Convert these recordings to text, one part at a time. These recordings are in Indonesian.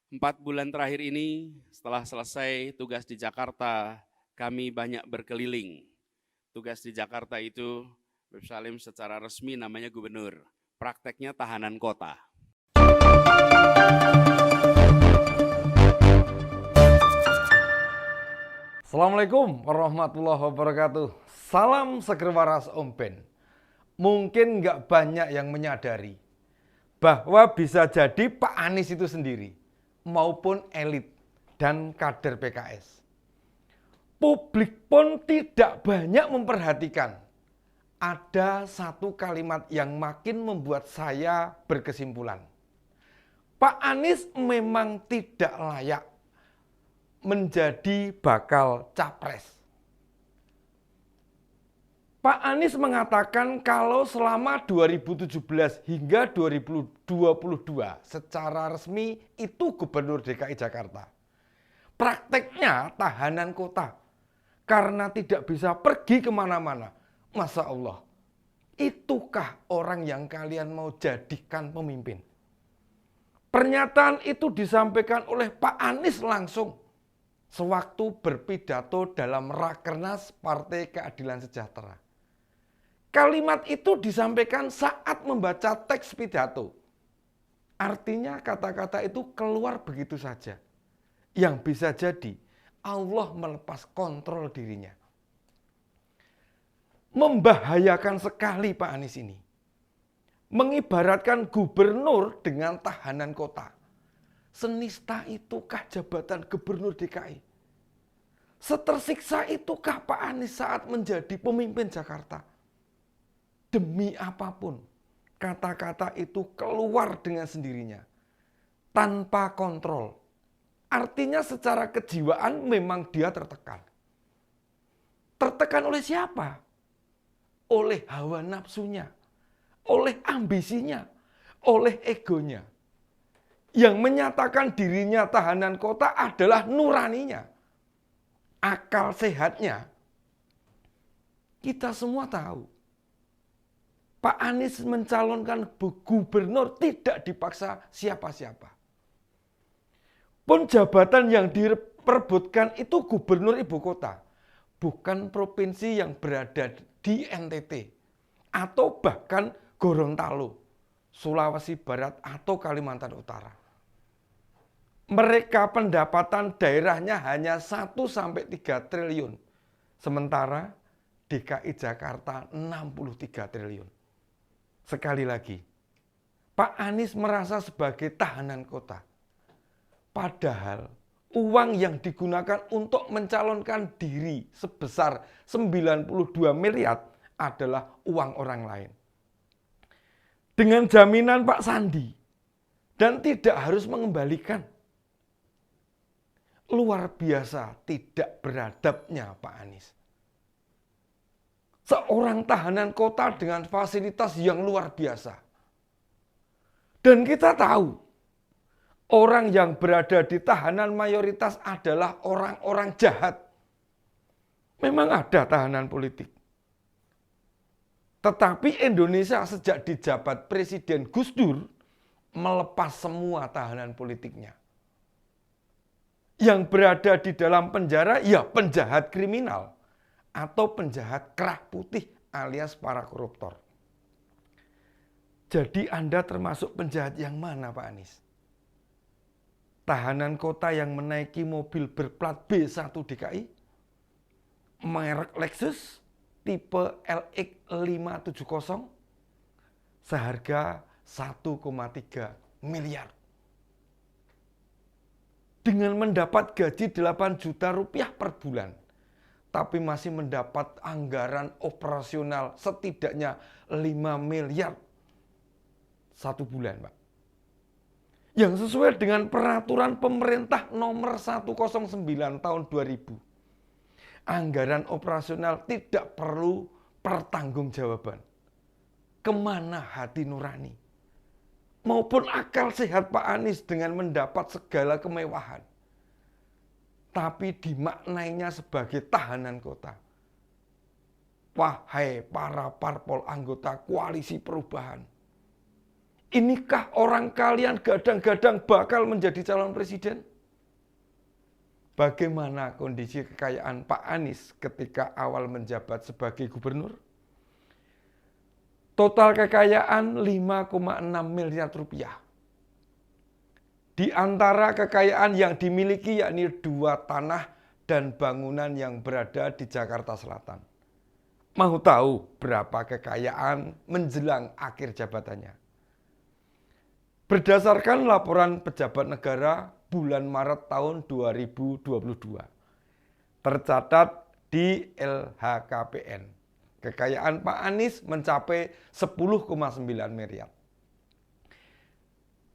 4 bulan terakhir ini, setelah selesai tugas di Jakarta, kami banyak berkeliling. Tugas di Jakarta itu, Beb Salim secara resmi namanya gubernur, prakteknya tahanan kota. Assalamualaikum warahmatullahi wabarakatuh. Salam seger waras Om Ben. Mungkin nggak banyak yang menyadari bahwa bisa jadi Pak Anies itu sendiri maupun elit dan kader PKS. Publik pun tidak banyak memperhatikan. Ada satu kalimat yang makin membuat saya berkesimpulan. Pak Anies memang tidak layak menjadi bakal capres. Pak Anies mengatakan kalau selama 2017 hingga 2022 secara resmi itu Gubernur DKI Jakarta. Prakteknya tahanan kota karena tidak bisa pergi kemana-mana. Masya Allah, itukah orang yang kalian mau jadikan pemimpin? Pernyataan itu disampaikan oleh Pak Anies langsung sewaktu berpidato dalam Rakernas Partai Keadilan Sejahtera. Kalimat itu disampaikan saat membaca teks pidato. Artinya kata-kata itu keluar begitu saja. Yang bisa jadi Allah melepas kontrol dirinya. Membahayakan sekali Pak Anies ini. Mengibaratkan gubernur dengan tahanan kota. Senista itukah jabatan gubernur DKI? Setersiksa itukah Pak Anies saat menjadi pemimpin Jakarta? Demi apapun, kata-kata itu keluar dengan sendirinya. Tanpa kontrol. Artinya secara kejiwaan memang dia tertekan. Tertekan oleh siapa? Oleh hawa nafsunya. Oleh ambisinya. Oleh egonya. Yang menyatakan dirinya tahanan kota adalah nuraninya. Akal sehatnya. Kita semua tahu. Pak Anies mencalonkan gubernur tidak dipaksa siapa-siapa. Pun jabatan yang diperebutkan itu gubernur ibu kota. Bukan provinsi yang berada di NTT. Atau bahkan Gorontalo, Sulawesi Barat atau Kalimantan Utara. Mereka pendapatan daerahnya hanya 1-3 triliun. Sementara DKI Jakarta 63 triliun. Sekali lagi, Pak Anies merasa sebagai tahanan kota. Padahal uang yang digunakan untuk mencalonkan diri sebesar 92 miliar adalah uang orang lain. Dengan jaminan Pak Sandi dan tidak harus mengembalikan. Luar biasa tidak beradabnya Pak Anies. Seorang tahanan kota dengan fasilitas yang luar biasa. Dan kita tahu, orang yang berada di tahanan mayoritas adalah orang-orang jahat. Memang ada tahanan politik. Tetapi Indonesia sejak dijabat Presiden Gus Dur melepas semua tahanan politiknya. Yang berada di dalam penjara ya penjahat kriminal atau penjahat kerah putih alias para koruptor. Jadi Anda termasuk penjahat yang mana Pak Anies? Tahanan kota yang menaiki mobil berplat B1 DKI, merek Lexus, tipe LX 570, seharga 1,3 miliar. Dengan mendapat gaji 8 juta rupiah per bulan, tapi masih mendapat anggaran operasional setidaknya 5 miliar satu bulan, Pak. Yang sesuai dengan peraturan pemerintah nomor 109 tahun 2000. Anggaran operasional tidak perlu pertanggungjawaban. Kemana hati nurani? Maupun akal sehat Pak Anies dengan mendapat segala kemewahan. Tapi dimaknainya sebagai tahanan kota. Wahai para parpol anggota koalisi perubahan. Inikah orang kalian gadang-gadang bakal menjadi calon presiden? Bagaimana kondisi kekayaan Pak Anies ketika awal menjabat sebagai gubernur? Total kekayaan 5,6 miliar rupiah. Di antara kekayaan yang dimiliki yakni 2 tanah dan bangunan yang berada di Jakarta Selatan. Mau tahu berapa kekayaan menjelang akhir jabatannya? Berdasarkan laporan pejabat negara bulan Maret tahun 2022, tercatat di LHKPN, kekayaan Pak Anies mencapai 10,9 miliar.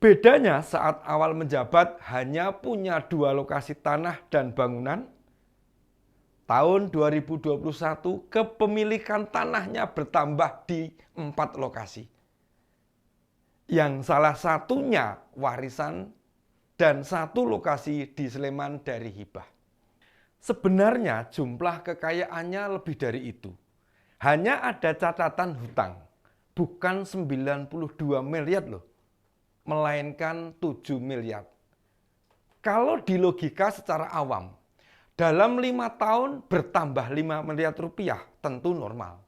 Bedanya saat awal menjabat hanya punya 2 lokasi tanah dan bangunan. Tahun 2021 kepemilikan tanahnya bertambah di 4 lokasi. Yang salah satunya warisan dan 1 lokasi di Sleman dari hibah. Sebenarnya jumlah kekayaannya lebih dari itu. Hanya ada catatan hutang, bukan 92 miliar loh, melainkan 7 miliar. Kalau di logika secara awam, dalam 5 tahun bertambah 5 miliar rupiah tentu normal.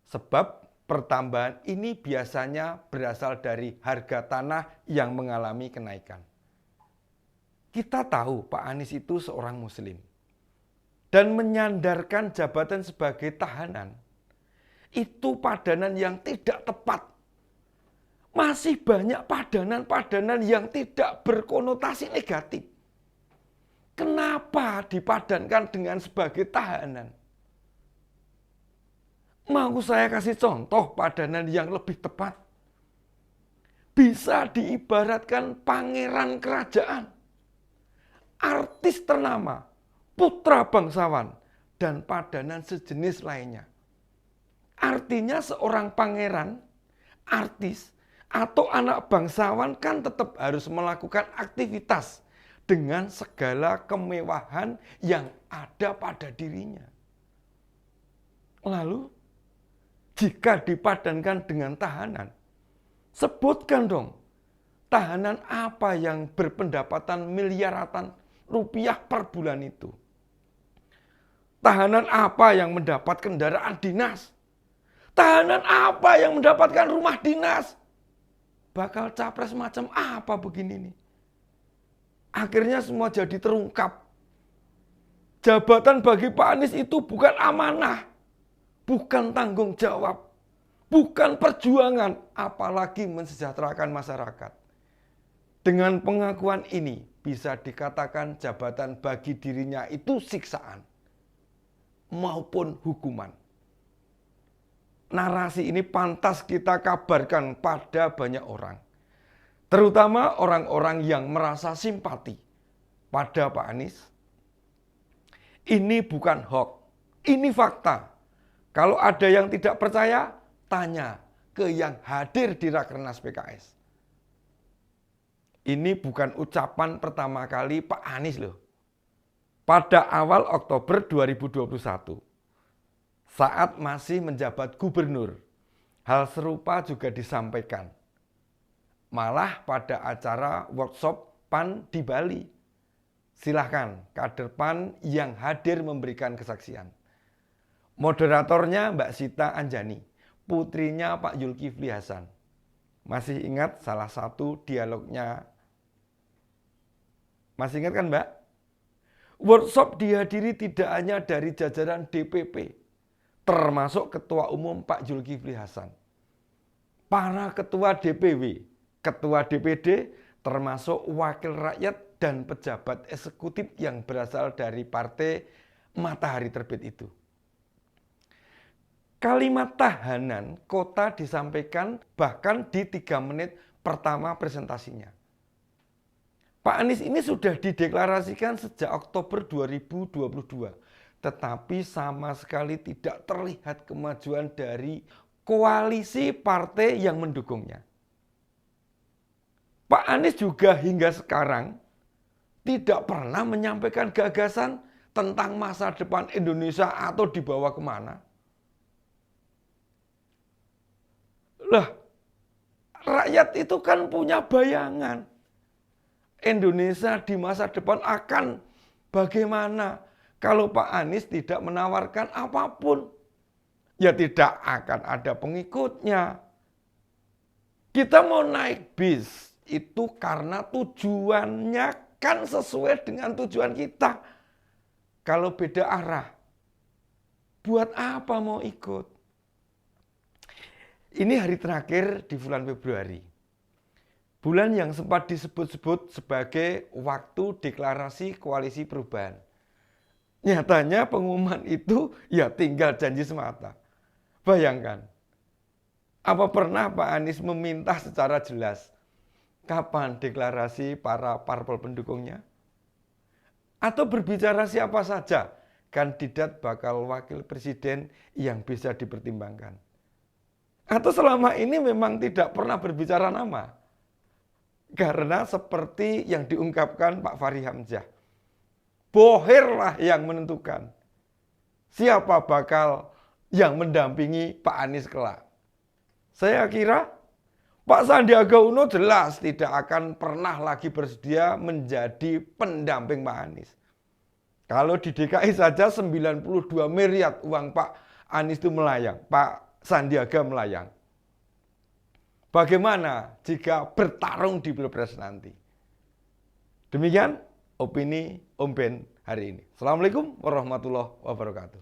Sebab pertambahan ini biasanya berasal dari harga tanah yang mengalami kenaikan. Kita tahu Pak Anies itu seorang muslim. Dan menyandarkan jabatan sebagai tahanan, itu padanan yang tidak tepat. Masih banyak padanan-padanan yang tidak berkonotasi negatif. Kenapa dipadankan dengan sebagai tahanan? Mau saya kasih contoh padanan yang lebih tepat. Bisa diibaratkan pangeran kerajaan, artis ternama, putra bangsawan, dan padanan sejenis lainnya. Artinya seorang pangeran, artis, atau anak bangsawan kan tetap harus melakukan aktivitas dengan segala kemewahan yang ada pada dirinya. Lalu, jika dipadankan dengan tahanan, sebutkan dong, tahanan apa yang berpendapatan miliaran rupiah per bulan itu? Tahanan apa yang mendapat kendaraan dinas? Tahanan apa yang mendapatkan rumah dinas? Bakal capres macam apa begini nih? Akhirnya semua jadi terungkap. Jabatan bagi Pak Anies itu bukan amanah, bukan tanggung jawab, bukan perjuangan, apalagi mensejahterakan masyarakat. Dengan pengakuan ini bisa dikatakan jabatan bagi dirinya itu siksaan maupun hukuman. Narasi ini pantas kita kabarkan pada banyak orang, terutama orang-orang yang merasa simpati pada Pak Anies. Ini bukan hoax, ini fakta. Kalau ada yang tidak percaya, tanya ke yang hadir di Rakernas PKS. Ini bukan ucapan pertama kali Pak Anies loh. Pada awal Oktober 2021, saat masih menjabat gubernur, hal serupa juga disampaikan. Malah pada acara workshop PAN di Bali. Silahkan kader PAN yang hadir memberikan kesaksian. Moderatornya Mbak Sita Anjani, putrinya Pak Zulkifli Hasan. Masih ingat salah satu dialognya? Masih ingat kan Mbak? Workshop dihadiri tidak hanya dari jajaran DPP, termasuk Ketua Umum Pak Zulkifli Hasan. Para Ketua DPW, Ketua DPD, termasuk wakil rakyat dan pejabat eksekutif yang berasal dari partai Matahari Terbit itu. Kalimat tahanan kota disampaikan bahkan di 3 menit pertama presentasinya. Pak Anies ini sudah dideklarasikan sejak Oktober 2022, tetapi sama sekali tidak terlihat kemajuan dari koalisi partai yang mendukungnya. Pak Anies juga hingga sekarang tidak pernah menyampaikan gagasan tentang masa depan Indonesia atau dibawa kemana. Lah, rakyat itu kan punya bayangan. Indonesia di masa depan akan bagaimana kalau Pak Anies tidak menawarkan apapun. Ya tidak akan ada pengikutnya. Kita mau naik bis itu karena tujuannya kan sesuai dengan tujuan kita. Kalau beda arah, buat apa mau ikut? Ini hari terakhir di bulan Februari. Bulan yang sempat disebut-sebut sebagai waktu deklarasi koalisi perubahan. Nyatanya pengumuman itu ya tinggal janji semata. Bayangkan, apa pernah Pak Anies meminta secara jelas kapan deklarasi para parpol pendukungnya? Atau berbicara siapa saja kandidat bakal wakil presiden yang bisa dipertimbangkan? Atau selama ini memang tidak pernah berbicara nama? Karena seperti yang diungkapkan Pak Fahri Hamzah, Bohirlah yang menentukan siapa bakal yang mendampingi Pak Anies kelak. Saya kira Pak Sandiaga Uno jelas tidak akan pernah lagi bersedia menjadi pendamping Pak Anies. Kalau di DKI saja 92 miliar uang Pak Anies itu melayang, Pak Sandiaga melayang. Bagaimana jika bertarung di Pilpres nanti? Demikian opini Om Ben hari ini. Assalamualaikum warahmatullahi wabarakatuh.